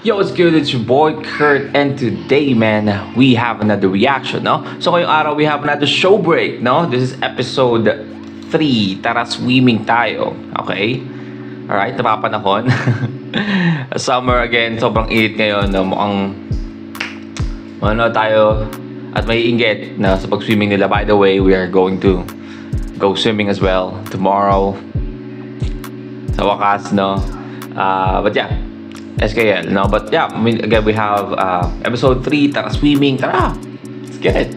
Yo, what's good? It's your boy Kurt, and today, man, we have another reaction, no? So ngayong araw, we have another show break, no? This is episode 3. Tara, swimming tayo. Okay? Alright, napapanahon. Summer again, sobrang init ngayon, no? Mukhang ano tayo at may inggit na sa pag-swimming nila. By the way, we are going to go swimming as well tomorrow. Sa wakas, no? But yeah, SKL, no? But yeah, I mean, again, we have episode 3, tara swimming, tara! Let's get it!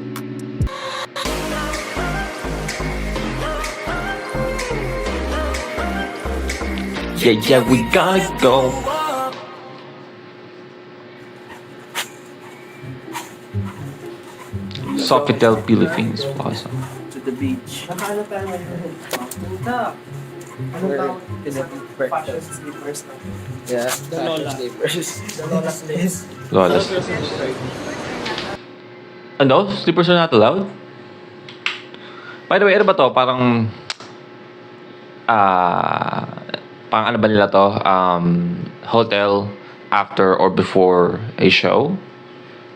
Yeah, we gotta go! Sofitel Philippines Plaza. To the beach. Nakano tayo ngayon? Punta. Ano We're tawag? in a Fashion breakfast. slippers na. Yeah, The Lola. sleepers. The Lola's Lace. Lawless. Ano? Slippers are not allowed? By the way, ano ba to? Parang pang ano ba nila to? Hotel after or before a show?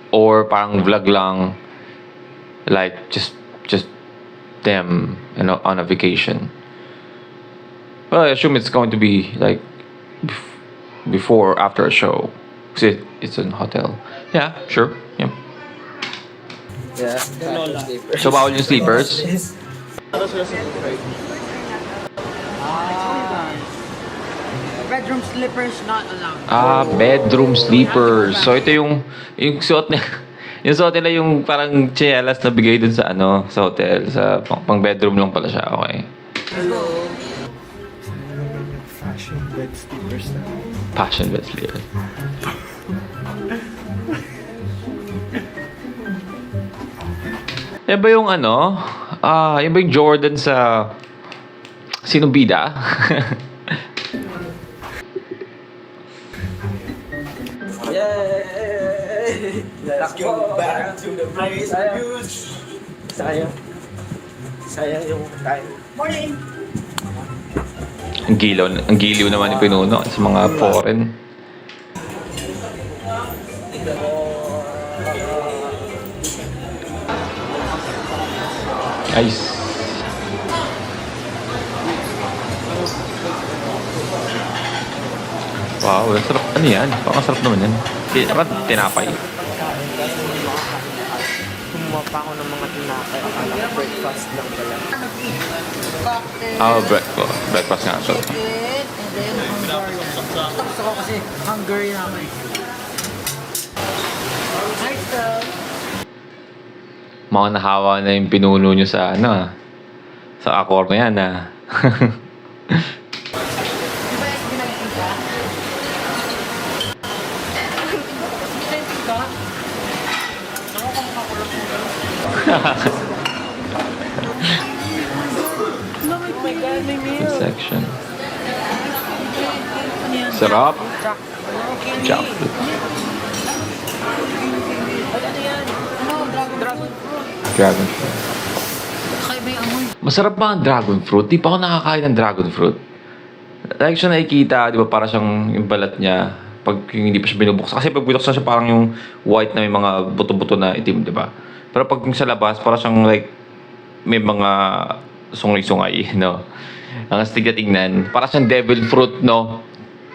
Or parang vlog lang, like just them, you know, on a vacation? Well, I assume it's going to be like before or after a show, because it's a hotel. Yeah, sure. Yeah. Yeah, The Lola. sleepers. So bawal yung sleepers? Lace. Bedroom slippers not allowed. Bedroom sleepers. So ito yung suot niya. Yung suot nila yung parang chinelas na bigay dun sa ano, sa hotel, sa pang bedroom lang pala siya. Okay. Fashion bed slippers na. Passion bed sleepers. Yan ba yung ano? Yan ba yung Jordan sa sinong bida? Yay! Let's go back to the place I used. Sayang yung time. Ang giliw naman ni Pinuno sa mga foreign. Nice. Wow, ang sarap. Ano yan? Parang sarap naman yan. Dapat tinapay. Kumuha pa ako ng mga tinapay. Akala ko breakfast lang pala. Breakfast nga ito. And then Hungarian. Gusto ko kasi Hungarian ako eh. Hi, sir. Mga nahawa na yung pinuno nyo sa ano, sa Accor na yan ah. Di ba yung pinagkita? Pinagkita? Ako kung makakulap mo gano'n. Oh my God, may meal. Section. Ano yan? Sarap. Candy. Chocolate. Ano yan? Ano? Dragon fruit. Dragon fruit. Kakaiba yung amoy. Masarap ba ang dragon fruit? Di pa ako nakakain ng dragon fruit. Like siya nakikita, di ba, para siyang yung balat niya pag yung hindi pa siya binubuksan. Kasi pag binuksan siya parang yung white na may mga buto-buto na itim, di ba? Pero pag yung sa labas, para siyang like may mga sungay-sungay, no? Ang astig na tingnan. Para siyang devil fruit, no?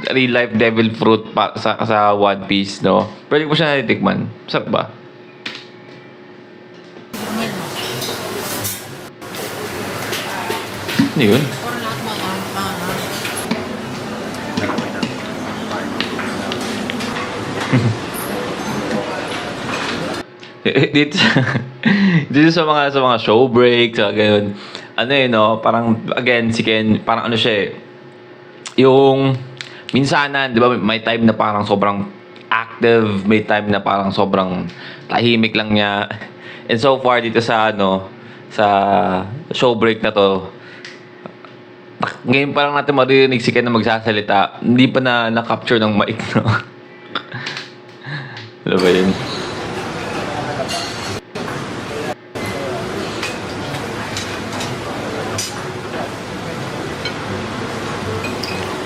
Real life devil fruit sa One Piece, no? Pwede ko siya natitikman. Sarap ba? Ano yun? Para lahat mga dito dito sa mga show break sa ganun, ano yun, no, parang again si Ken, parang ano siya eh, yung minsanan, di ba, may time na parang sobrang active, may time na parang sobrang tahimik lang niya. And so far dito sa ano, sa show break na to, ngayon parang natin maririnig si Ken na magsasalita, hindi pa na-capture ng mic, no? Ano ba yun?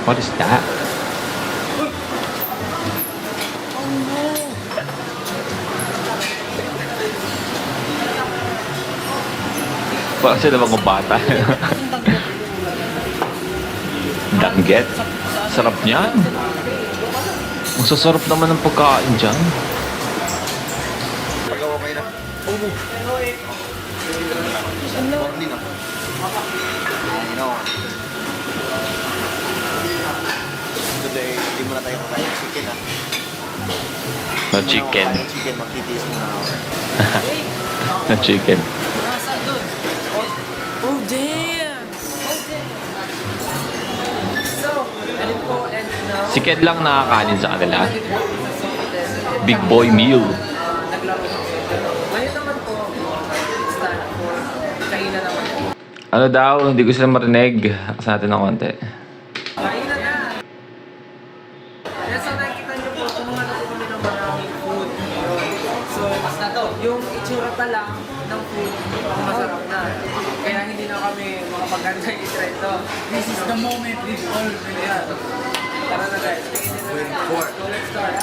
What is that? Parang sila mga bata. Danggit? Sarap niyan. Ang sasarap naman ng pagkain dyan. Pagka okay na. Morning na. I know. Today, hindi mo na tayo kakain ng chicken ah. No chicken. Kung chicken, magtitiis muna ako. No chicken. Nasa doon. Oh, damn! So, alin po, and now, Si Ken lang nakakanin sa kanila. Big boy meal. naglaro ng ngayon naman po, it's time for kainan naman po. Ano daw, hindi ko sila marinig. Akas natin ng konti. Kainan na! Kaya so nakikita niyo po, kumuha na po kami ng maraming food. So, basta to, yung itsura pa lang ng food, ang masarap na. Kaya hindi na kami makapaganda i-try to. This is the moment we all yeah. Tara na guys, kainin na natin. So, let's start.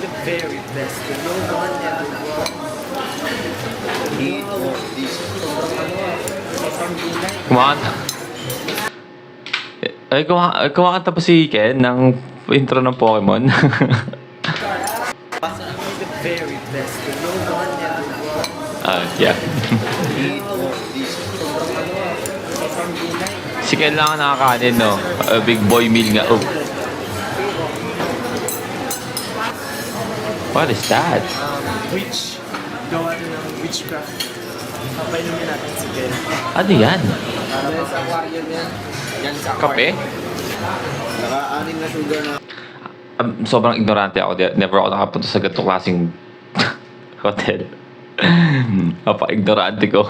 The very best. No one ever eat all these. Kumakanta. Ay, kumakanta pa si Ken ng intro ng Pokemon. The very best. No one ever Yeah. eat all these. Si Ken lang ang nakakanin, no? Big boy meal nga. Oh. What is that? Witch. Gawa rin ng witchcraft. Papainumin natin si Ken. Ano yan? Yan sa aquarium yan. Yan sa Kape? Naka-anim na sugar na. Sobrang ignorante ako. Never ako nakapunta sa ganitong klaseng hotel. Papa-ignorante ko.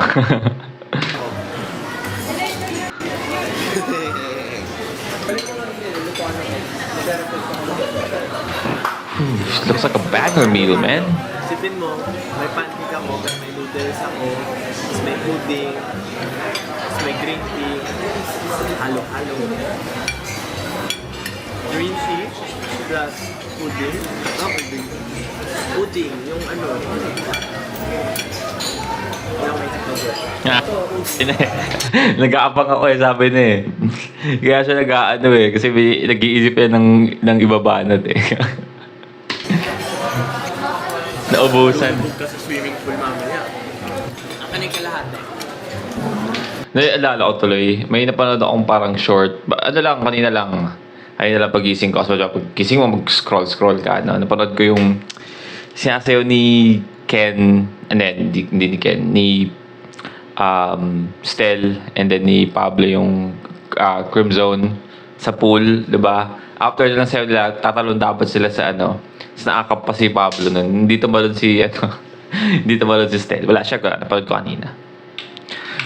Looks like a banger meal, man. Sipin mo, may pancake ako, may noodles ako, tapos may pudding, tapos may green tea, halo-halo. Green tea, plus pudding. Pudding. Pudding, yung ano. Walang may tiknover. Nag-aapang ako sabi na eh. Kaya siya nag-aano kasi nag-iisip yan ng ibabanat eh. Naubusan. Lulubog ka sa swimming pool mamaya. Kanig ka lahat eh. Naalala ko tuloy, may napanood akong parang short. Kanina lang. Ayun na lang pagising ko. So, pagising mo, mag-scroll ka. No? Napanood ko yung sinasayaw ni Ken, hindi ni Ken, ni Stel, and then ni Pablo yung Crimzone sa pool, diba? After lang sayo nila, tatalon dapat sila sa nakakap pa si Pablo nun. Hindi tumalon si, hindi tumalon si Stel. Wala siya, napanood ko kanina.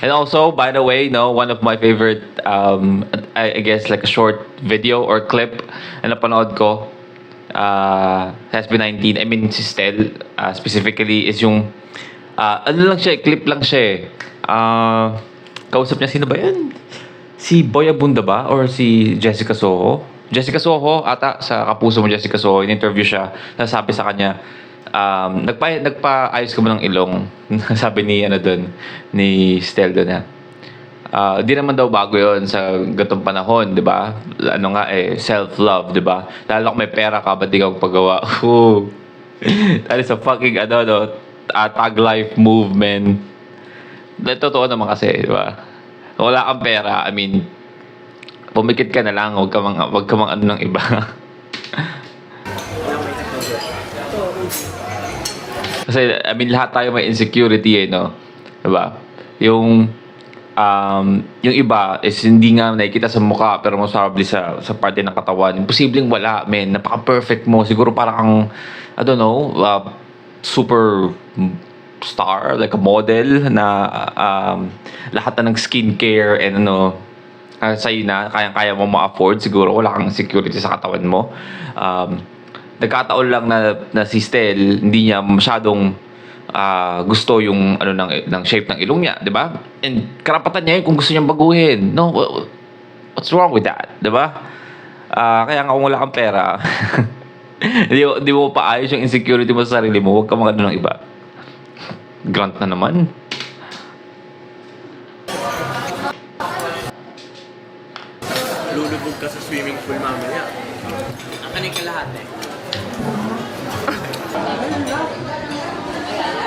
And also, by the way, one of my favorite, I guess like a short video or clip na napanood ko, SB19, I mean si Stel, specifically is yung, lang siya, clip lang siya eh. Kausap niya, sino ba yan? Si Boy Abunda ba? Or si Jessica Soho? Jessica Soho, ata, sa kapuso mo Jessica Soho, in-interview siya, nasabi sa kanya, nagpa-ayos ka mo ng ilong. Sabi ni ni Stel doon di naman daw bago yon sa gatong panahon, di ba? Ano nga self-love, di ba? Lalo kung may pera ka, ba't di ka paggawa? That is a fucking tag life movement. Totoo naman kasi, di ba? Kung wala kang pera, I mean, pumikit ka na lang, wag ka mang ano ng iba. Walang may tiknover. Kasi, I mean, lahat tayo may insecurity no? Diba? Yung iba is hindi nga nakikita sa mukha, pero most probably sa parte ng katawan. Imposibleng wala, men. Napaka-perfect mo. Siguro parang kang, I don't know, super star, like a model na lahat na ng skincare and sa'yo na, kaya mo ma-afford. Siguro wala kang security sa katawan mo. Nagkataon lang na si Stel, hindi niya masyadong gusto yung ng shape ng ilong niya, 'di ba? And karapatan niya yun kung gusto niyang baguhin. No, what's wrong with that, 'di ba? Kaya nga kung wala kang pera, hindi mo paayos yung insecurity mo sa sarili mo, huwag ka magano ng iba. Grant na naman. ka sa swimming pool mamaya. Ang kanig ka lahat eh.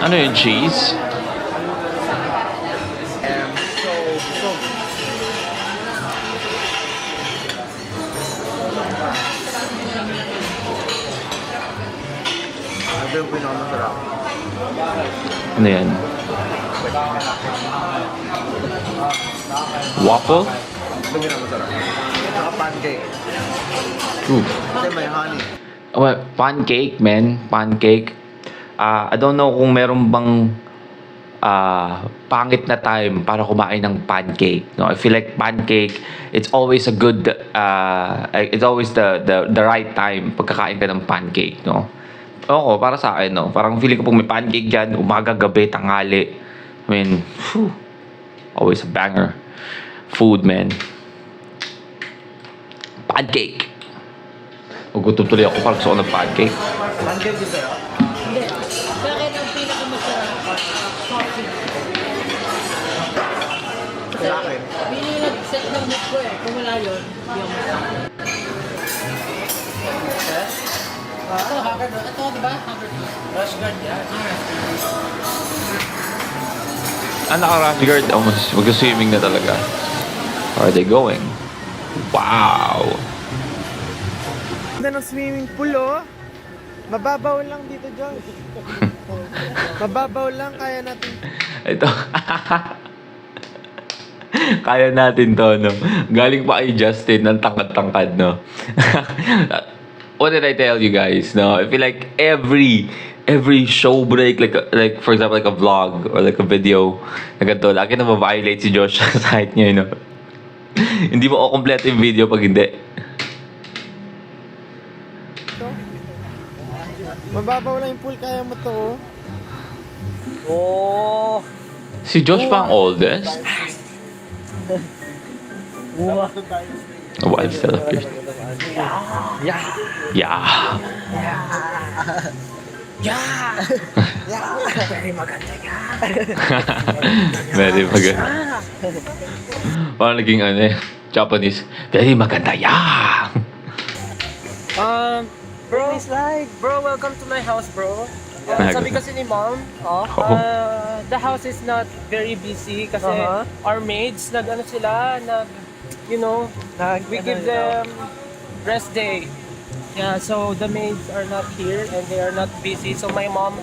Ano yung cheese? So, ito yung pinakamasarap. Ano yan? Waffle? Ito yung pinakamasarap. Saka pancake. Ooh. Kasi may honey. Well, pancake, man. Pancake. I don't know kung meron bang pangit na time para kumain ng pancake. No, I feel like pancake, it's always a good, it's always the right time pagkakain ka ng pancake, no? Oo, para sa akin, no? Parang feeling ko pag may pancake dyan, umaga, gabi, tanghali. I mean, whew, always a banger. Food, man. Pancake. Magutom tuloy ako para gusto ko ng pancake. Pancake din sa'yo? Hindi. Bakit ang pinakamasarap? Coffee. Kasi Sa akin? yun yung nag-set ng mood ko eh. Kung wala yun, hindi ako masarap. Ito, haggard. Ito, di ba? Haggard. Rush guard yan. Naka-rash guard. Oh, mag-swimming na talaga. Where are they going? Wow! Ganda ng swimming pool, oh. Mababaw lang dito, Josh. Mababaw lang, kaya natin. Ito. Kaya natin to, no? Galing pa kay Justin, ng tangkad-tangkad, no? What did I tell you guys, no? I feel like every show break, like for example, like a vlog or like a video, na ganito, lagi na ma-violate si Josh sa site niya, no? Hindi mo ako kompleto yung video pag hindi. Mababaw lang yung pool, kaya mo to, oh. Oh! Si Josh pa ang oldest? A wife still appears. Yeah! Yeah. Very maganda ka! Very maganda. Parang naging Japanese. Very maganda, yeah! Bro, welcome to my house, bro. Sabi kasi ni mom, Oh. the house is not very busy kasi our maids, we give them rest day. Yeah, so the maids are not here and they are not busy. So my mom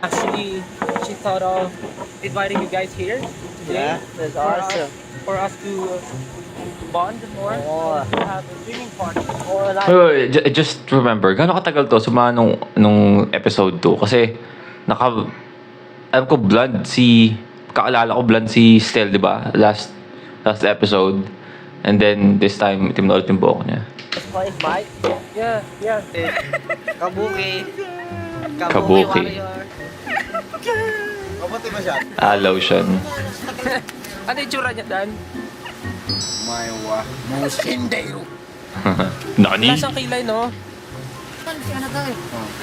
actually, she thought of inviting you guys here today. Yeah, that's awesome. For us to bond more, and to have a swimming party. Wait, just remember, gano'ng katagal to sa nung episode 2? Kasi, alam ko, kakaalala ko blonde si Stel, di ba? Last episode. And then, this time, itim na ulit yung buhok niya. Yeah. Kabuki. Kabuki. Kabuti ba siya? Lotion. Ano yung tsura niya, Dan? Nani? Lasang kilay, no?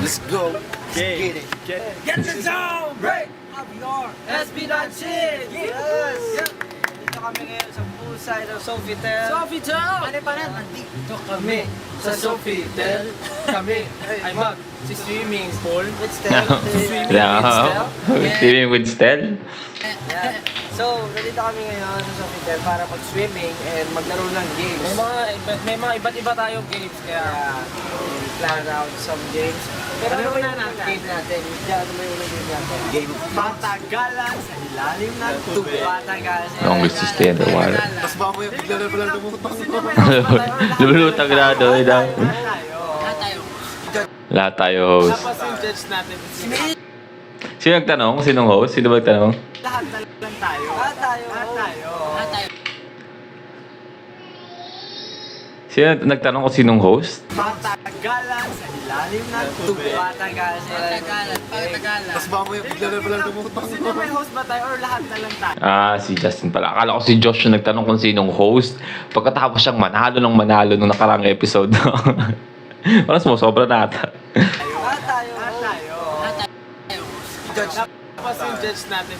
Let's go. Get it. Get the zone! Break! SB19! Yes! Dito kami ngayon sa poolside ng Sofitel. Sofitel! Ano pa rin? Nandito Kami sa Sofitel. Kami ay mag-swimming pool. With Stel. Swimming with Stel? Yeah. So, nandito kami ngayon sa Sofitel para mag-swimming and maglaro ng games. May mga iba't iba tayong games kaya Plan out some games. Pero ano ba yung game natin? Ano ba yung game natin? Game of Patagalan sa ilalim ng tubig. Patagalan sa Longest to stay underwater. Mas ba mo yung bigla na lumutang. Lumulutang na daw. Tayo. Lahat tayo host. tapos yung judge natin. Sino nagtanong? Sinong host? Sino ba nagtanong? Lahat na lang tayo. Lahat tayo. Sino nagtanong kung sinong host? Patagalan sa ilalim ng tubig. Patagalan sa ilalim ng tubig. Mas ba mo yung bigla na lumutang. Sino may host ba tayo or lahat na lang tayo? Si Justin pala. Akala ko si Josh yung nagtanong kung sinong host. Pagkatapos siyang manalo nung nakarang episode. Parang sumusobra na ata. Lahat tayo. Tapos yung judge natin.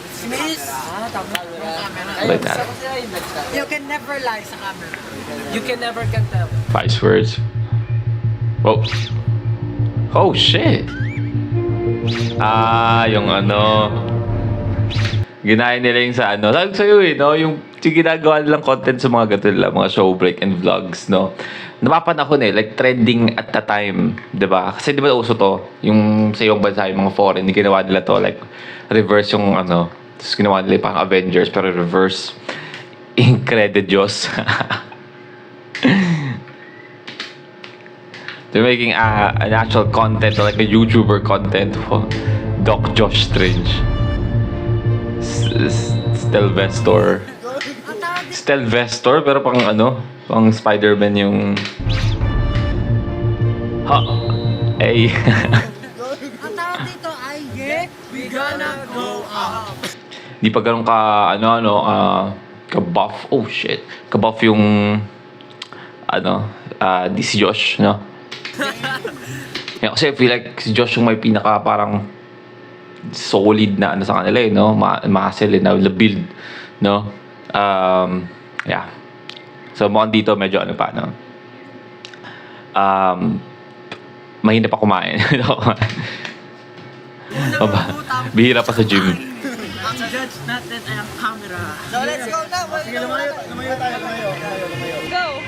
Wait na. You can never lie sa camera. You can never can tell. Vice words. Oh. Oh, shit. Yung ano. Ginaya nila yung sa ano. Sabi ko sa'yo no? Yung ginagawa nilang content sa mga ganito nila, mga show break and vlogs, no? Napapanahon like trending at the time, di ba? Kasi di ba uso to? Yung sa ibang bansa, yung mga foreign, ginawa nila to, like, reverse yung ano. Tapos ginawa nila parang Avengers, pero reverse. Incredidos. They're making an actual content, like a YouTuber content for Doc Josh Strange. Stelvestor, pero pang ano, pang Spider-Man yung... Ha! Ay! Ang tawag dito ay We Gonna Go Up. Di pa ganun ka, ka-buff. Oh, shit. Ka-buff yung, di si Josh, no? Yeah, kasi I feel like si Josh yung may pinaka parang solid na sa kanila no? Muscle na build, no? Yeah. So, mukhang dito medyo no? Mahina pa kumain. Bihira pa sa gym. Ang judge natin ay ang camera. So let's go na. Sige, lumayo tayo. Go!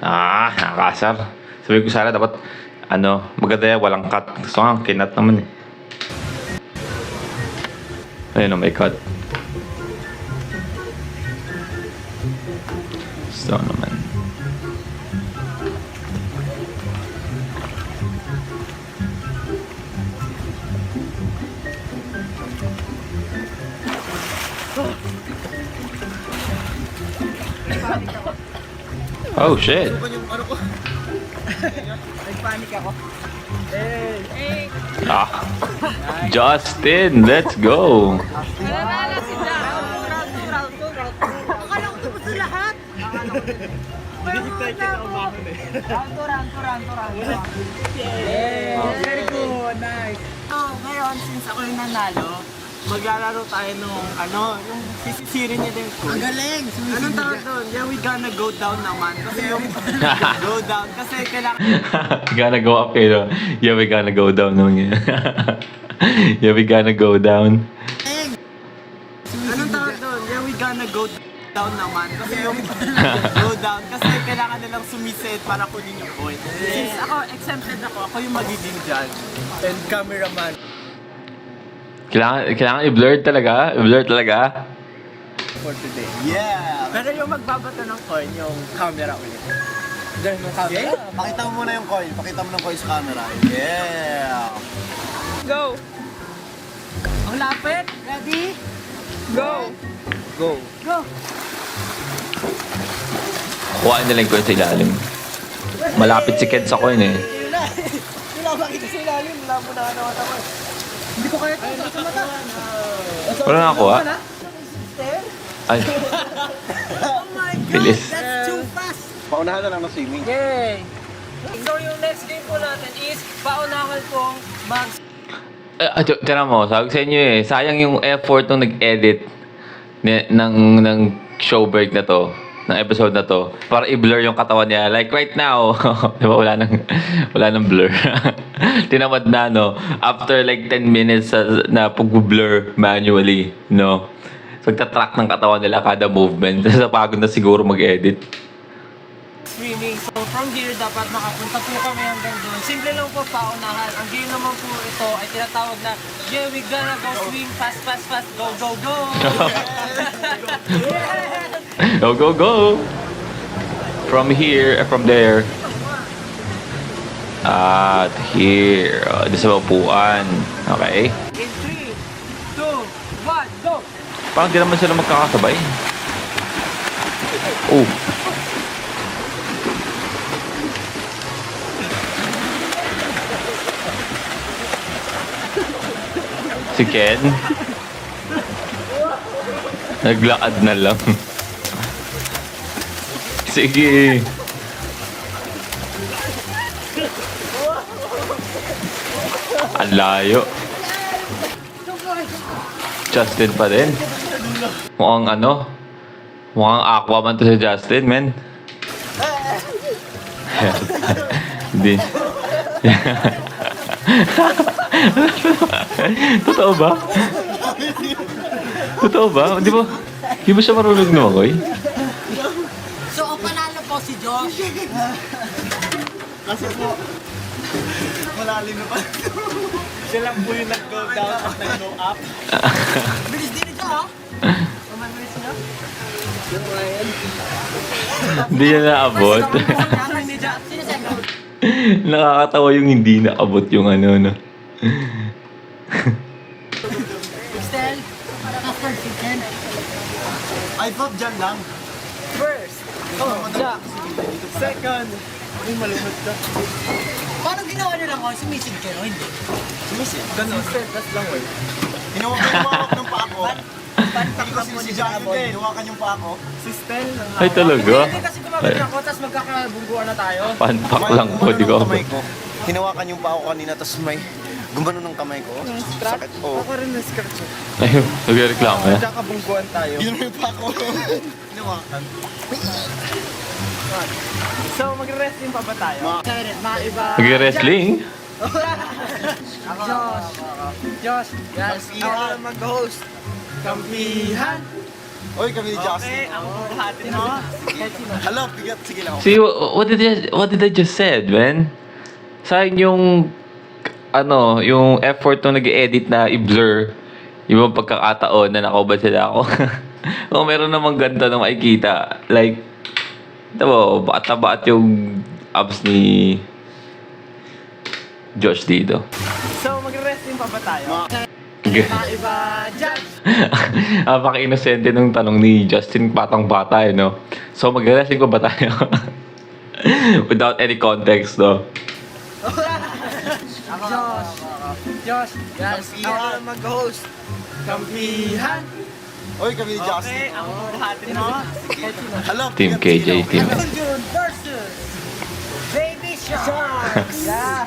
Nakakasar. Sabi ko sana dapat, maganda yan, walang cut. Gusto nga, kinat naman eh. Ayun may cut. Gusto naman. Oh shit. Nagpanik ako. Justin, let's go. Nananala si Jack. Akala ko tapos na lahat. Very good. Nice. Ngayon, since ako yung nanalo, maglalaro tayo nung yung sisisirin niya din ko. Ang galing. Anong tawag doon? Yeah, we gonna go down naman. Kasi yung go down. Kasi kailangan... Gonna go up kayo. Yeah, we gonna go down naman yun. Yeah, we gonna go down. Anong tawag doon? Yeah, we gonna go down naman. Kasi yung go down. Kasi kailangan nilang sumisit para kunin yung point. Since ako, exempted ako yung magiging judge. And cameraman. Kailangan i-blur talaga? I-blur talaga? For today. Yeah! Pero yung magbabato ng coin, yung camera ulit. There's no camera. Okay? Pakita mo muna yung coin. Pakita mo ng coin sa camera. Yeah! Go! Ang lapit. Ready? Go! Go! Go. Kuhain nila yung coin sa ilalim. Malapit si Ken sa coin eh. Wala ko makita sa ilalim. Wala mo na ako. Hindi ko kaya ito sa mata. Wala na ako Ay, Oh my God. Bilis. That's too fast. Paunahan na lang ng swimming. Yay! So yung next game po natin is paunahan pong mag... Tiyan mo, sabi ko sa inyo sayang yung effort nung nag-edit ng show break na to, ng episode na to, para i-blur yung katawan niya. Like right now, di ba wala nang blur. Tinamad na, no? After like 10 minutes na pag-blur manually, no? Pagtatrack ng katawan nila kada movement. Sa pagod na siguro mag-edit. Swimming. So from here, dapat makapunta po kami hanggang doon. Simple lang po paunahan. Ang game naman po ito ay tinatawag na, yeah, we gonna go swim fast, fast, fast, go, go, go! Go, go, go! From here, from there. At here. Di sa upuan. Okay? In 3, 2, 1, go! Parang di naman sila magkakasabay. Oh. Si Ken. Naglakad na lang. Sige. Ang layo. Justin pa din. Mukhang ano? Mukhang Aquaman to si Justin, men. Hindi. Totoo ba? Totoo ba? Di ba siya marunong lumakoy? So, ang panalo po si Josh. Kasi po, malalim na pa. Siya lang po yung nag-go down at nag-go up. Bilis din ito, ha? Hindi niya naabot. Nakakatawa yung hindi naabot yung ano, no? Excel, custard chicken. I thought dyan lang. First. Jack. Second. Ay, malunod ka. Paano ginawa nyo lang ako? Sumisig kayo, hindi? Ganun. Tas lang, wey. Hinawak ng paa ko. Hindi ko si Johnny din. Hinawakan yung paa ko. Si Stel. Ay, talaga? Hindi kasi gumagano ako, tapos magkakabungguan na tayo. Panpak lang po, di ko kamay ko. Hinawakan yung paa ko kanina, tapos may gumano ng kamay ko. Sakit. Oo. Ako rin na-scratch. Ayun, nagreklamo na. Kakabungguan tayo. Yun yung paa ko. Hinawakan. So, magre-wrestling pa ba tayo? Mga iba. Nag-wrestling? Josh, yes. Ako lang mag-host. Kampihan. Oy, kami ni Okay, Justin. ang buhatin mo. Hala, bigat. Sige lang. See, what did I just said, man? Sayang yung, ano, yung effort nung nag-edit na i-blur yung mga pagkakataon na nakaubad sila ako. Kung meron namang ganda na makikita, like, ito mo, baat yung abs ni Josh dito. So, magre-wrestling pa ba tayo? Mga iba, Josh. Napaka-inosente ng tanong ni Justin, batang-bata, no? So, mag-wrestling ko ba tayo? Without any context, no? Josh, yes. Ako lang mag-host. Kampihan. Oy, kami ni Okay, Justin. ang buhatin mo. Hala, Team bigat. KJ, Sige lang. team. Jun versus Baby Sharks. Yeah.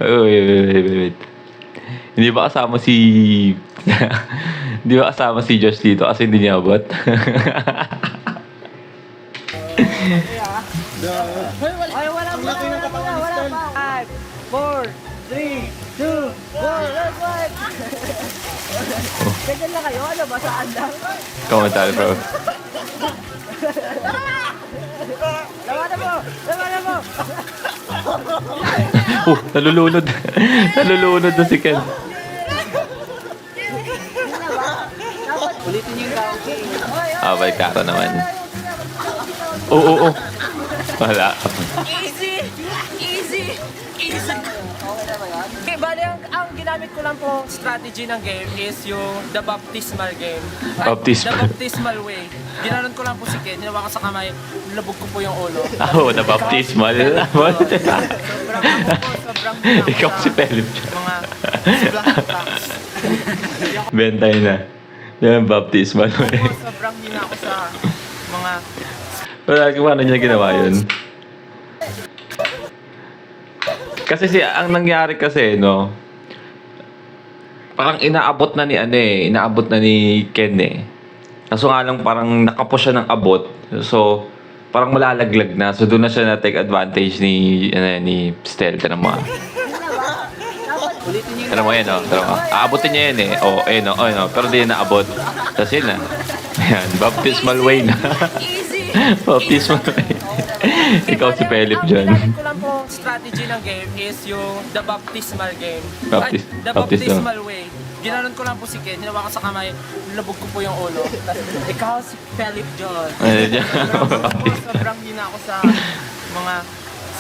Wait. Hindi ba kasama si... Hindi ba kasama si Josh dito kasi hindi niya abot? Ay, wala pa. 5, 4, 3, 2, 1, let's fight! Ganyan lang kayo? Ano ba? Saan lang? Komentary, bro. Lawanan mo! Lawanan mo! Nalulunod. Nalulunod na si Ken. Ulitin yung counting. Abay karo naman. Oo. Wala. Easy! Easy! Easy! Okay, bali ang ginamit ko lang po strategy ng game is yung the baptismal game. Baptismal. The baptismal way. Ginanon ko lang po si Ken, hinawakan sa kamay, labog ko po yung ulo. Ako, na baptismal. Sobrang Ikaw si Philip. mga splash attacks. Bentay na. Yan, baptismal. Sobrang hina ako sa mga Wala, paano niya ginawa yun? Kasi ang nangyari kasi, no, parang inaabot na ni Ken eh. Kaso nga lang parang nakapush siya ng abot. So, parang malalaglag na. So, doon na siya na-take advantage ni Stel. Tara mo. Tara mo yan, no? Tara mo. Aabotin niya yan eh. Oh, no. Pero di na naabot. Tapos yun na. Ayan, baptismal way na. Baptismal way. Ikaw si Philip dyan. Ginamit ko lang po strategy ng game is yung the baptismal game. The Baptismal. baptismal way. Ginanon ko lang po si Ken, hinawakan sa kamay, labog ko po yung ulo. Ikaw si Philip John. Ano dyan? Sobrang hina ako sa mga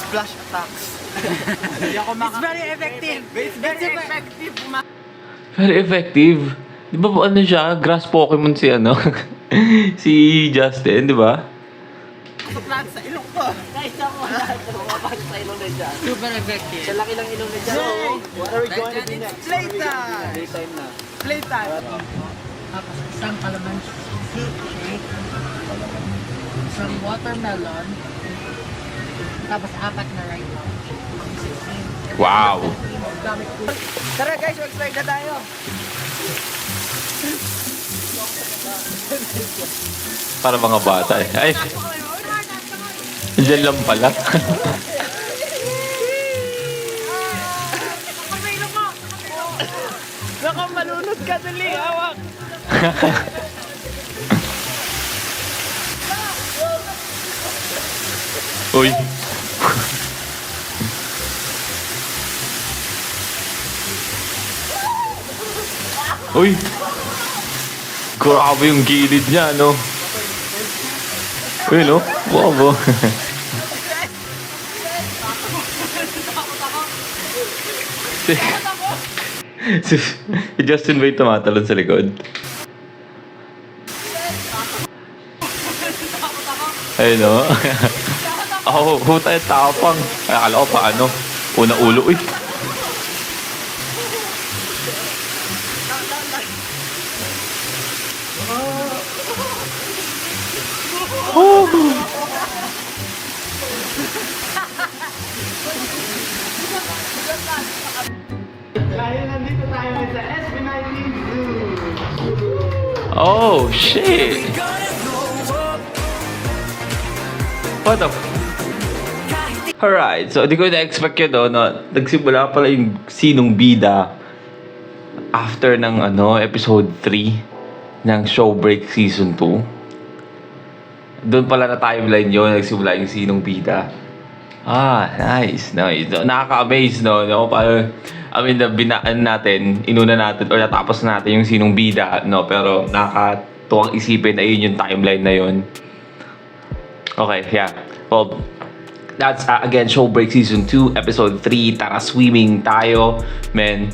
Splash attacks. It's very effective. It's very effective. Very effective. Di ba po ano siya? Grass Pokemon si ano? Si Justin, di ba? Suplat sa ilong ko. Guys, ako lumabas sa ilong na dyan. Super effective. Sa laki ng ilong na dyan. What are we going to do next? Playtime! Playtime na. Playtime! Tapos isang calamansi shake, isang watermelon, tapos 4 na rice. Wow! Tara guys, mag-slide na tayo. Para mga bata eh. Ay, dyan lang pala. Naka, malunod ka, dali, hawak. Uy. Uy. Grabe yung gilid niya, no? Uy, no? Wow, wow. si Justin Bieber tumatalon sa likod. Ayun, no? Oh, puta yung tapang. Ay, akala ko pa ano. Una ulo, uy. Dahil nandito tayo sa SB19 Zoo. Oh, shit. What the Alright, so di ko na-expect yun, no? Nagsimula pala yung sinong bida after ng episode 3 ng Showbreak Season 2. Doon pala na timeline yun, nagsimula yung sinong bida. Ah, nice. Nakaka-amaze, no? Parang, binaan natin, inuna natin, or natapos natin yung sinong bida, no? Pero nakakatuwang isipin na yun yung timeline na yun. Okay, yeah. Well, that's, again, Showbreak Season 2, Episode 3. Tara, swimming tayo. Man,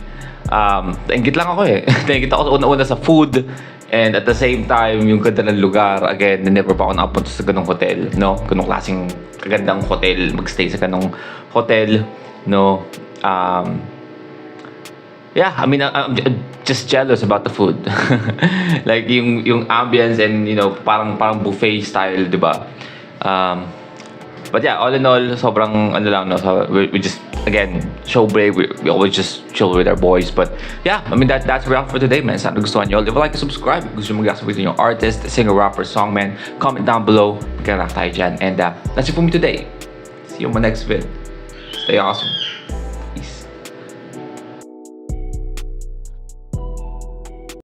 nainggit lang ako eh. Nainggit ako una-una sa food. And at the same time, yung ganda ng lugar, again, never pa ako nakapunta sa ganong hotel, no? Ganong klaseng kagandang hotel, magstay sa ganong hotel, no? Yeah, I'm just jealous about the food. Like, yung ambience and, parang buffet style, di ba? But yeah, all in all, sobrang lang, no? So we just, again, Showbreak, we always just chill with our boys. But yeah, that's a wrap for today, man. Sana gustuhan nyo. Leave a like and subscribe. Gusto nyo mag-guess with yung artist, singer, rapper, song, man. Comment down below. Magkana tayo dyan. And that's it for me today. See you on my next vid. Stay awesome.